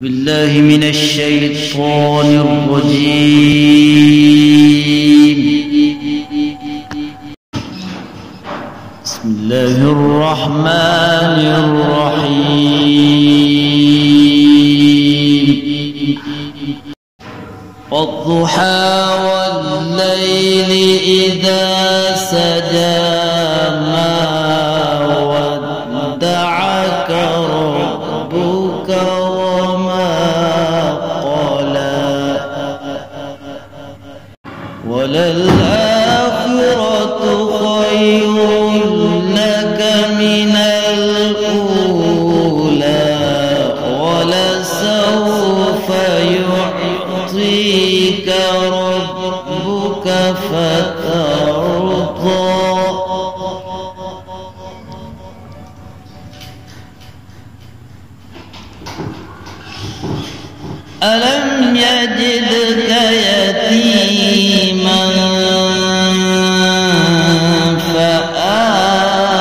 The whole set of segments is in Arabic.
بالله من الشيطان الرجيم. بسم الله الرحمن الرحيم. والضحى والليل إذا سجى ما ودعك ربك وما قلى وللآخرة خير لك من الأولى ولسوف يعطيك ربك فترضى. ألم يجدك يتيما فآوى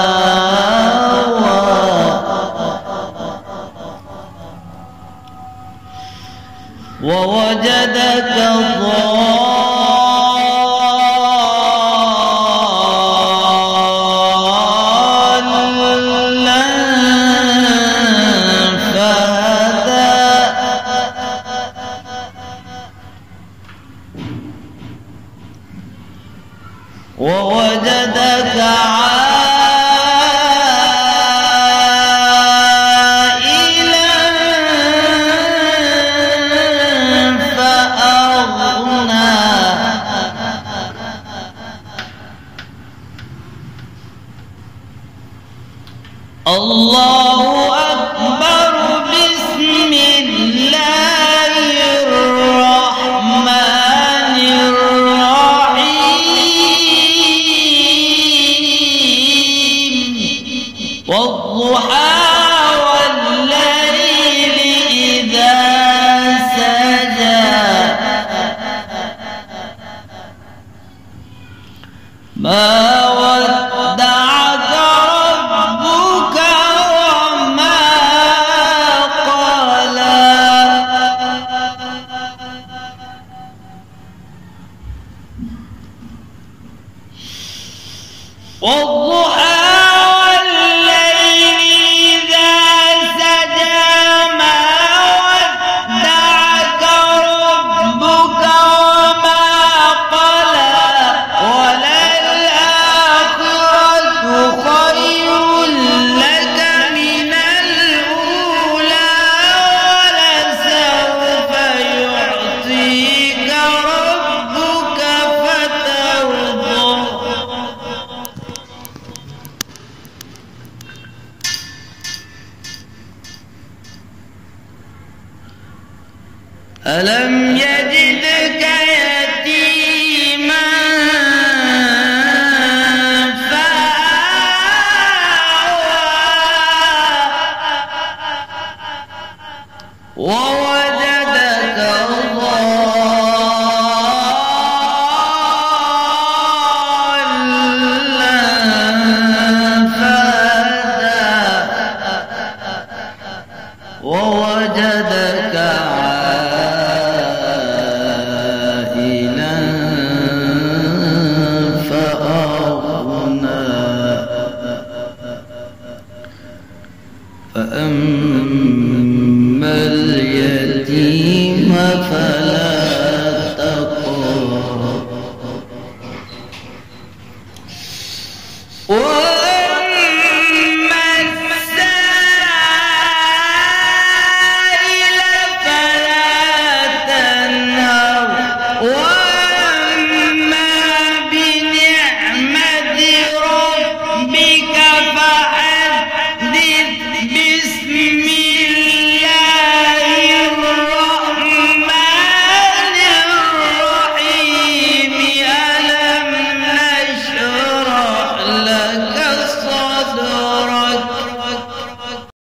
ووجدك ضالا فهدى ووجدك عائلا فأغنى الله أكبر. بسم الله الرحمن الرحيم. والضحى والليل إذا سجى ما ودعك ربك وما قلى والضحى ألم يجدك يتيما فآوى ووجدك ضالا فهدى ووجدك فأما اليتيم فلا تقهر